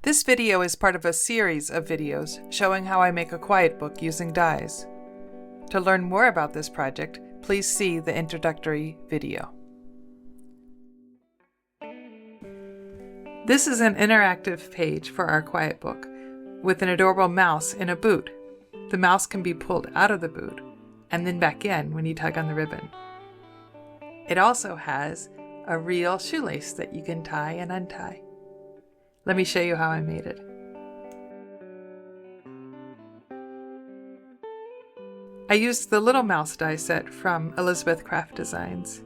This video is part of a series of videos showing how I make a quiet book using dies. To learn more about this project, please see the introductory video. This is an interactive page for our quiet book with an adorable mouse in a boot. The mouse can be pulled out of the boot and then back in when you tug on the ribbon. It also has a real shoelace that you can tie and untie. Let me show you how I made it. I used the little mouse die set from Elizabeth Craft Designs.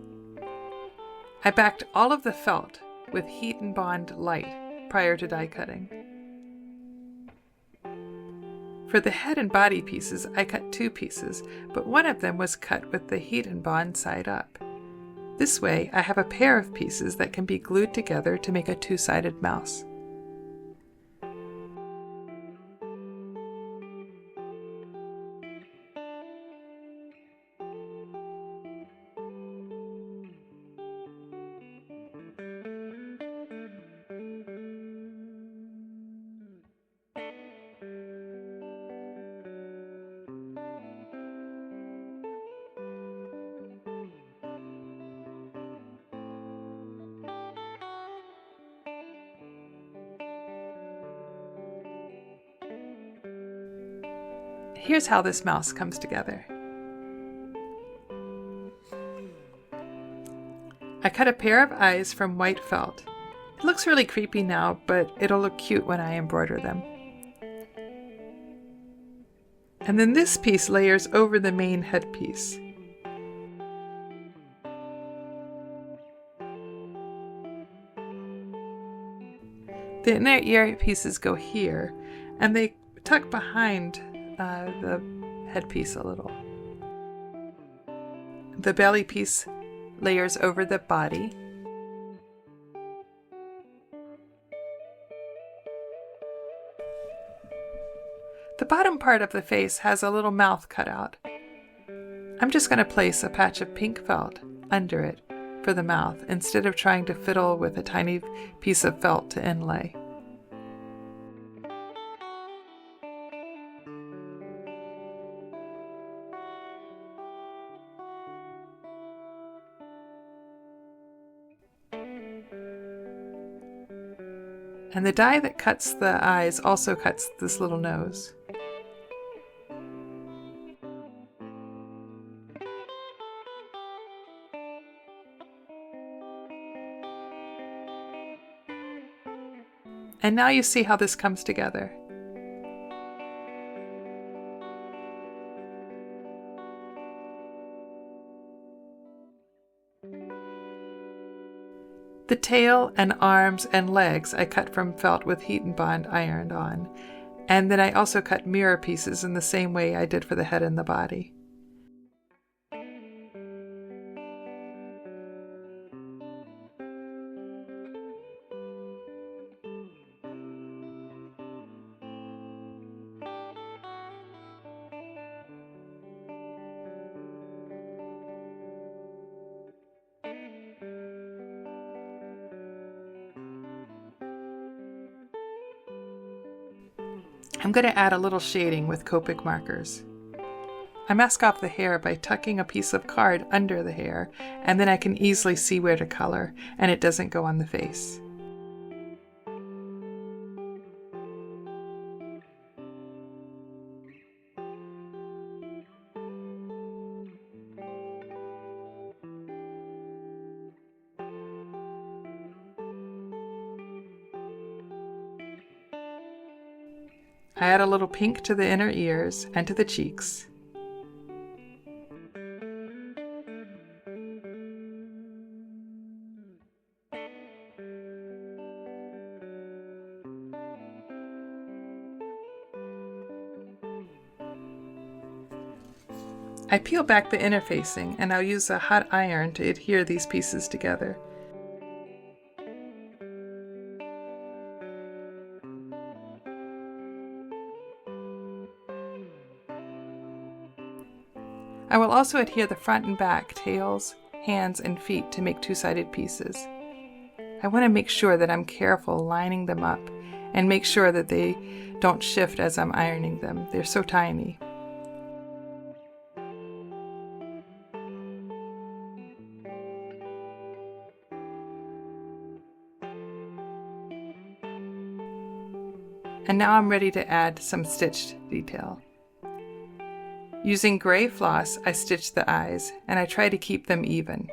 I backed all of the felt with Heat and Bond Light prior to die cutting. For the head and body pieces, I cut 2 pieces, but one of them was cut with the Heat and Bond side up. This way, I have a pair of pieces that can be glued together to make a 2-sided mouse. Here's how this mouse comes together. I cut a pair of eyes from white felt. It looks really creepy now, but it'll look cute when I embroider them. And then this piece layers over the main headpiece. The inner ear pieces go here, and they tuck behind the headpiece a little. The belly piece layers over the body. The bottom part of the face has a little mouth cut out. I'm just going to place a patch of pink felt under it for the mouth instead of trying to fiddle with a tiny piece of felt to inlay. And the die that cuts the eyes also cuts this little nose. And now you see how this comes together. The tail and arms and legs I cut from felt with Heat and Bond ironed on, and then I also cut mirror pieces in the same way I did for the head and the body. I'm going to add a little shading with Copic markers. I mask off the hair by tucking a piece of card under the hair, and then I can easily see where to color, and it doesn't go on the face. I add a little pink to the inner ears and to the cheeks. I peel back the inner facing and I'll use a hot iron to adhere these pieces together. I will also adhere the front and back, tails, hands, and feet to make two-sided pieces. I want to make sure that I'm careful lining them up and make sure that they don't shift as I'm ironing them. They're so tiny. And now I'm ready to add some stitched detail. Using gray floss, I stitch the eyes, and I try to keep them even.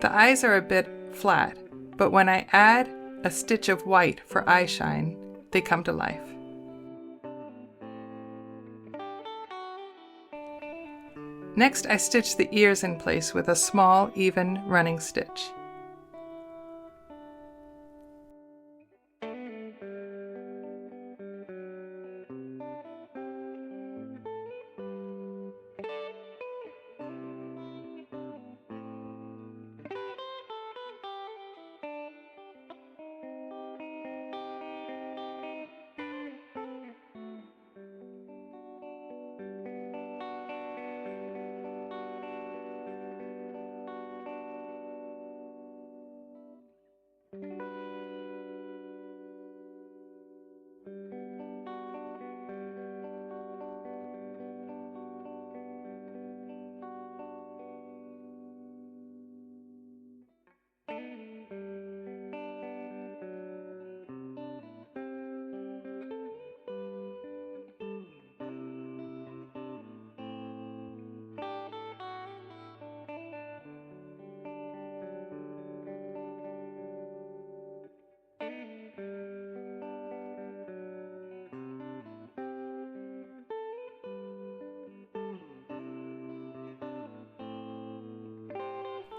The eyes are a bit flat, but when I add a stitch of white for eye shine, they come to life. Next, I stitch the ears in place with a small, even running stitch.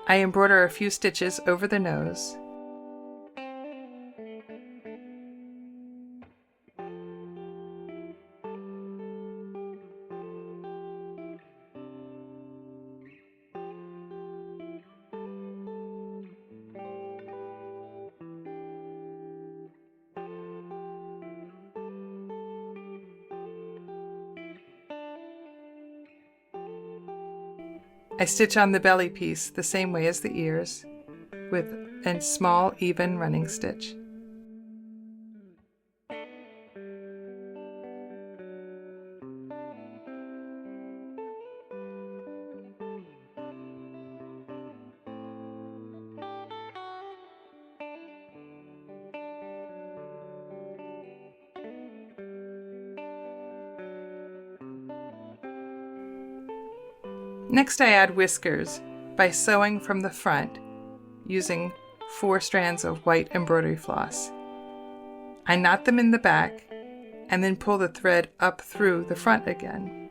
I embroider a few stitches over the nose. I stitch on the belly piece the same way as the ears, with a small, even running stitch. Next, I add whiskers by sewing from the front using 4 strands of white embroidery floss. I knot them in the back and then pull the thread up through the front again.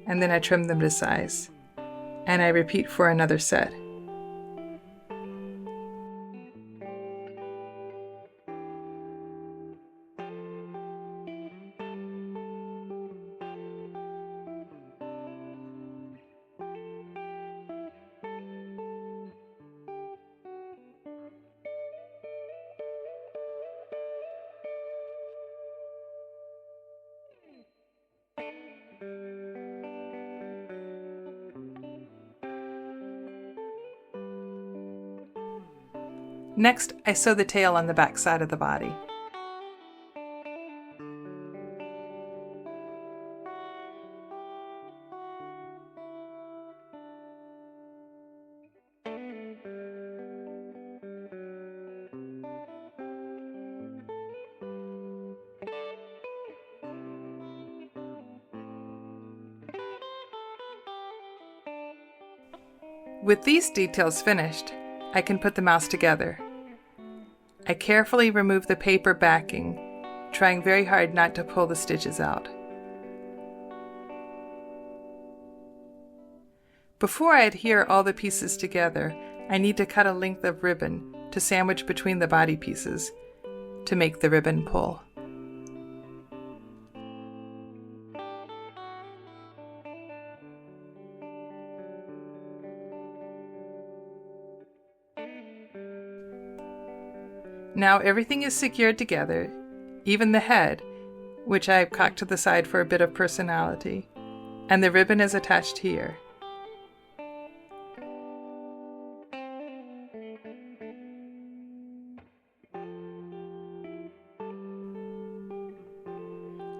And then I trim them to size. And I repeat for another set. Next, I sew the tail on the back side of the body. With these details finished, I can put the mouse together. I carefully remove the paper backing, trying very hard not to pull the stitches out. Before I adhere all the pieces together, I need to cut a length of ribbon to sandwich between the body pieces to make the ribbon pull. Now everything is secured together, even the head, which I have cocked to the side for a bit of personality, and the ribbon is attached here.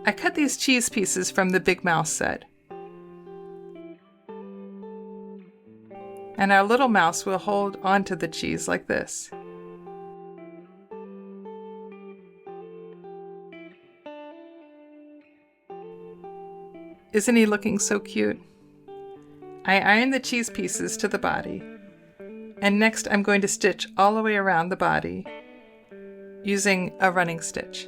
I cut these cheese pieces from the Big Mouse set. And our little mouse will hold onto the cheese like this. Isn't he looking so cute? I iron the cheese pieces to the body, and next I'm going to stitch all the way around the body using a running stitch.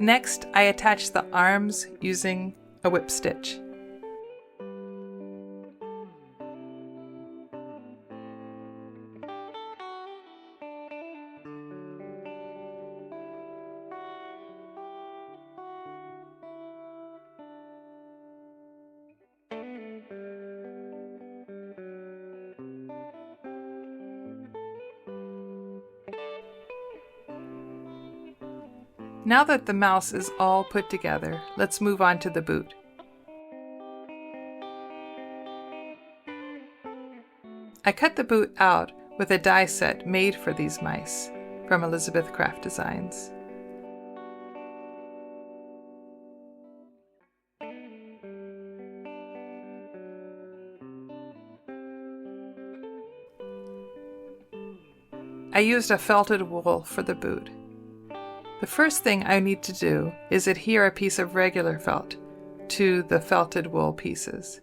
Next, I attach the arms using a whip stitch. Now that the mouse is all put together, let's move on to the boot. I cut the boot out with a die set made for these mice from Elizabeth Craft Designs. I used a felted wool for the boot. The first thing I need to do is adhere a piece of regular felt to the felted wool pieces,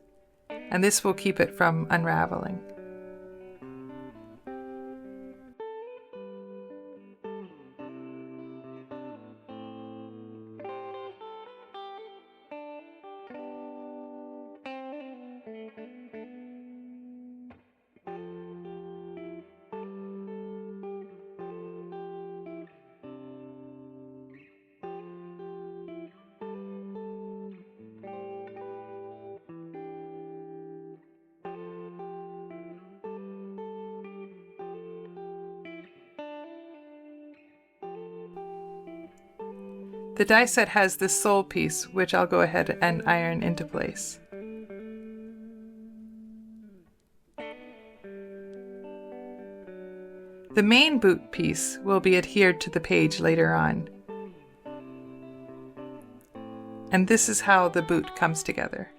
and this will keep it from unraveling. The die set has this sole piece, which I'll go ahead and iron into place. The main boot piece will be adhered to the page later on. And this is how the boot comes together.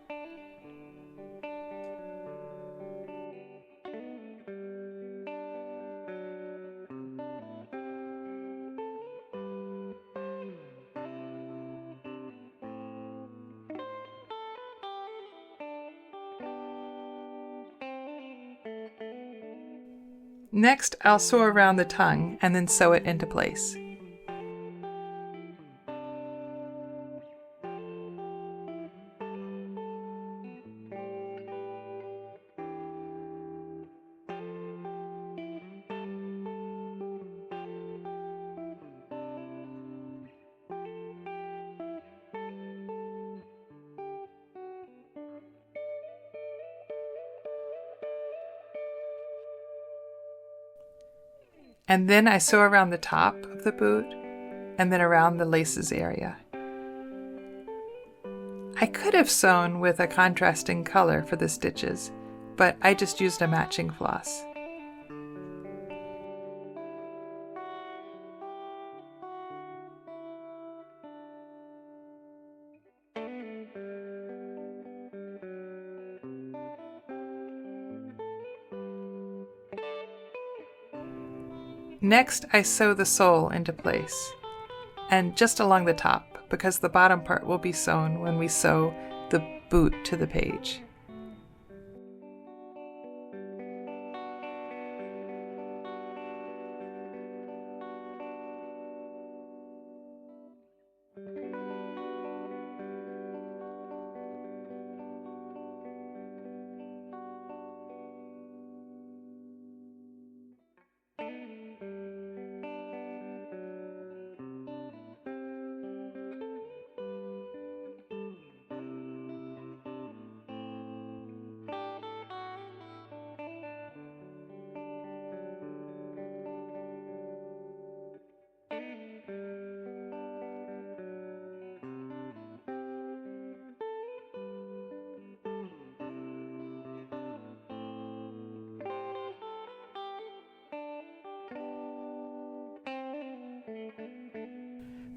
Next, I'll sew around the tongue and then sew it into place. And then I sew around the top of the boot and then around the laces area. I could have sewn with a contrasting color for the stitches, but I just used a matching floss. Next, I sew the sole into place. and just along the top, because the bottom part will be sewn when we sew the boot to the page.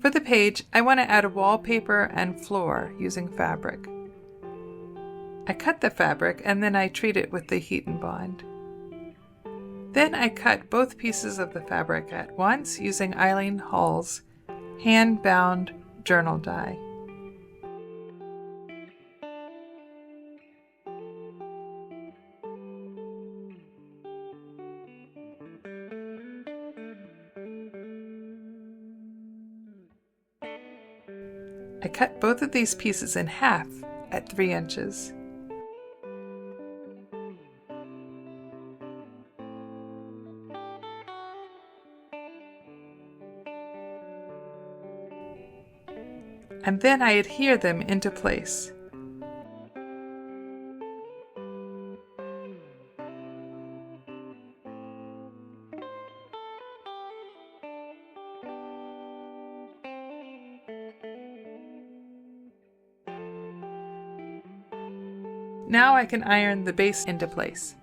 For the page, I want to add a wallpaper and floor using fabric. I cut the fabric and then I treat it with the heat and bond. Then I cut both pieces of the fabric at once using Eileen Hull's Handbound Journal die. I cut both of these pieces in half at 3 inches. And then I adhere them into place. Now I can iron the base into place.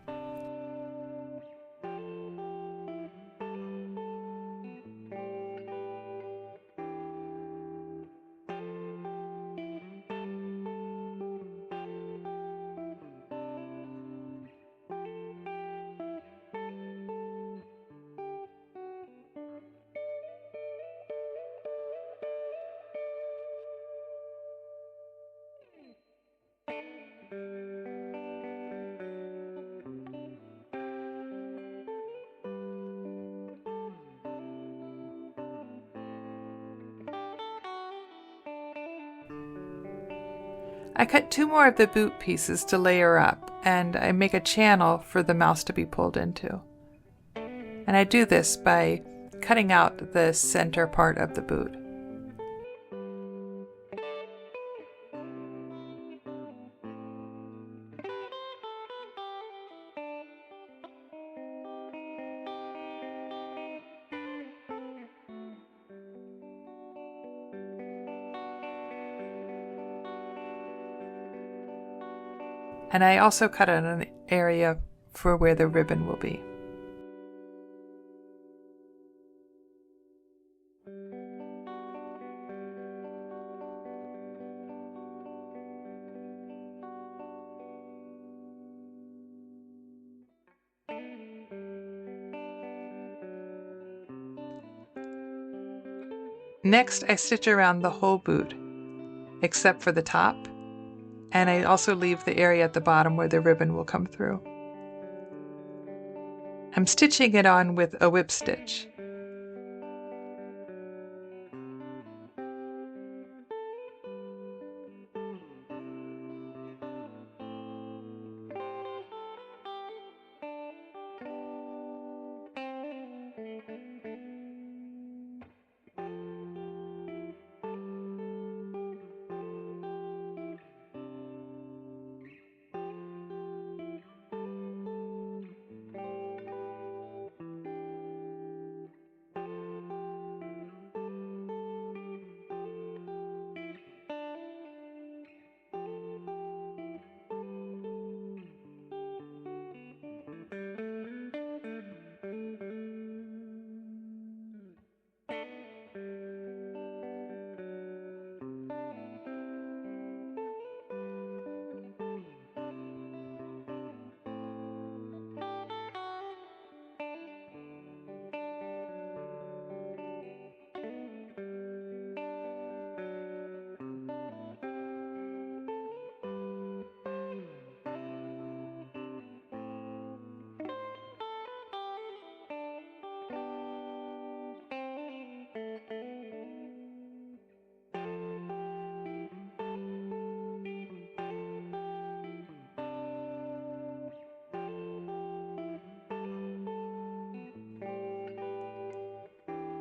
I cut 2 more of the boot pieces to layer up, and I make a channel for the mouse to be pulled into. And I do this by cutting out the center part of the boot. And I also cut out an area for where the ribbon will be. Next, I stitch around the whole boot, except for the top. And I also leave the area at the bottom where the ribbon will come through. I'm stitching it on with a whip stitch.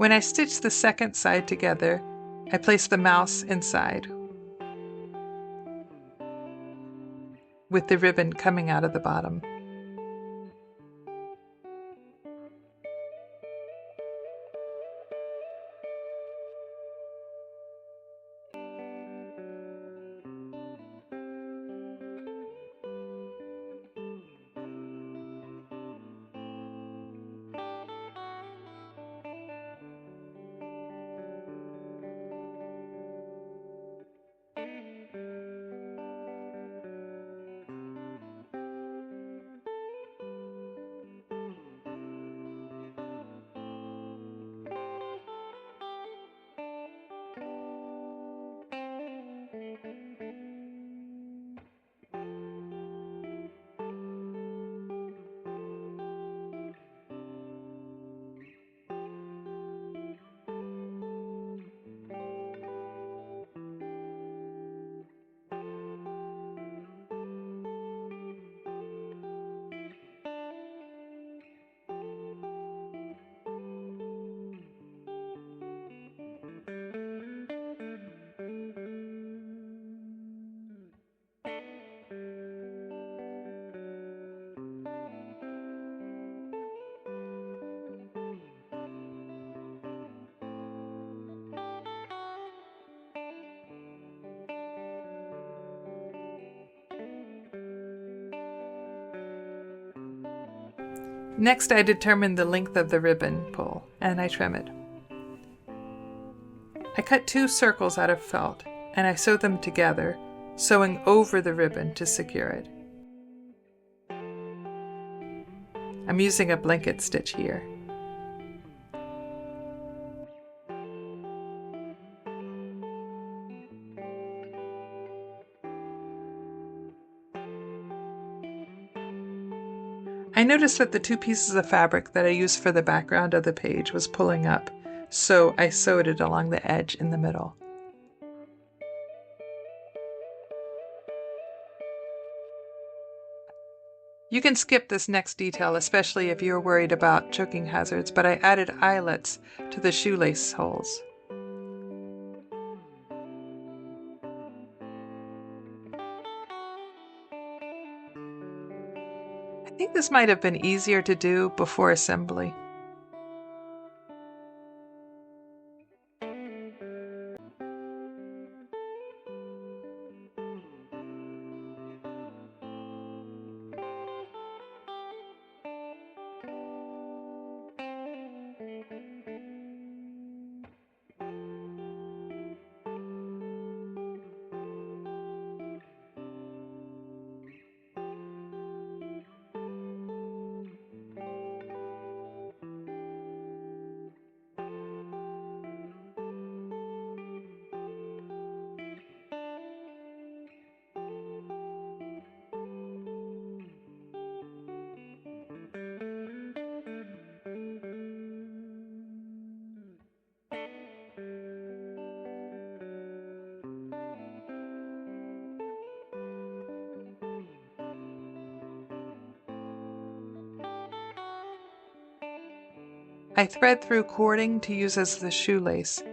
When I stitch the second side together, I place the mouse inside, with the ribbon coming out of the bottom. Next, I determine the length of the ribbon pull, and I trim it. I cut 2 circles out of felt, and I sew them together, sewing over the ribbon to secure it. I'm using a blanket stitch here. I noticed that the 2 pieces of fabric that I used for the background of the page was pulling up, so I sewed it along the edge in the middle. You can skip this next detail, especially if you're worried about choking hazards, but I added eyelets to the shoelace holes. I think this might have been easier to do before assembly. I thread through cording to use as the shoelace.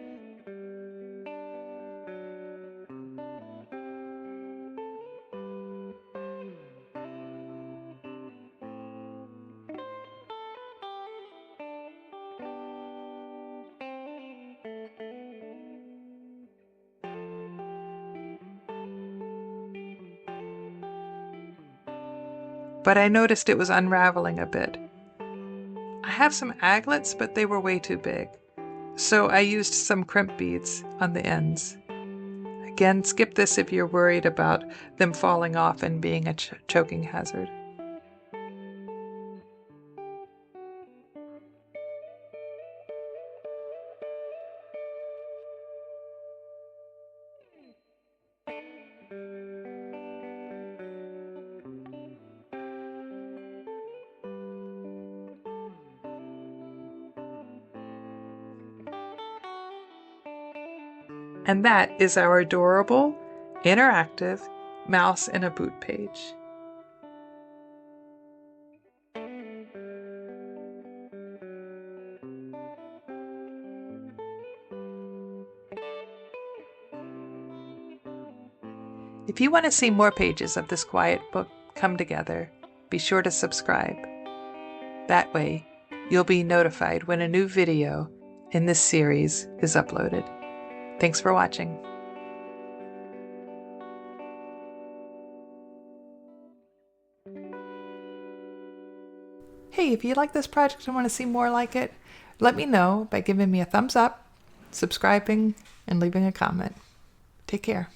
But I noticed it was unraveling a bit. I have some aglets, but they were way too big, so I used some crimp beads on the ends. Again, skip this if you're worried about them falling off and being a choking hazard. And that is our adorable, interactive mouse in a boot page. If you want to see more pages of this quiet book come together, be sure to subscribe. That way, you'll be notified when a new video in this series is uploaded. Thanks for watching. Hey, if you like this project and want to see more like it, let me know by giving me a thumbs up, subscribing, and leaving a comment. Take care.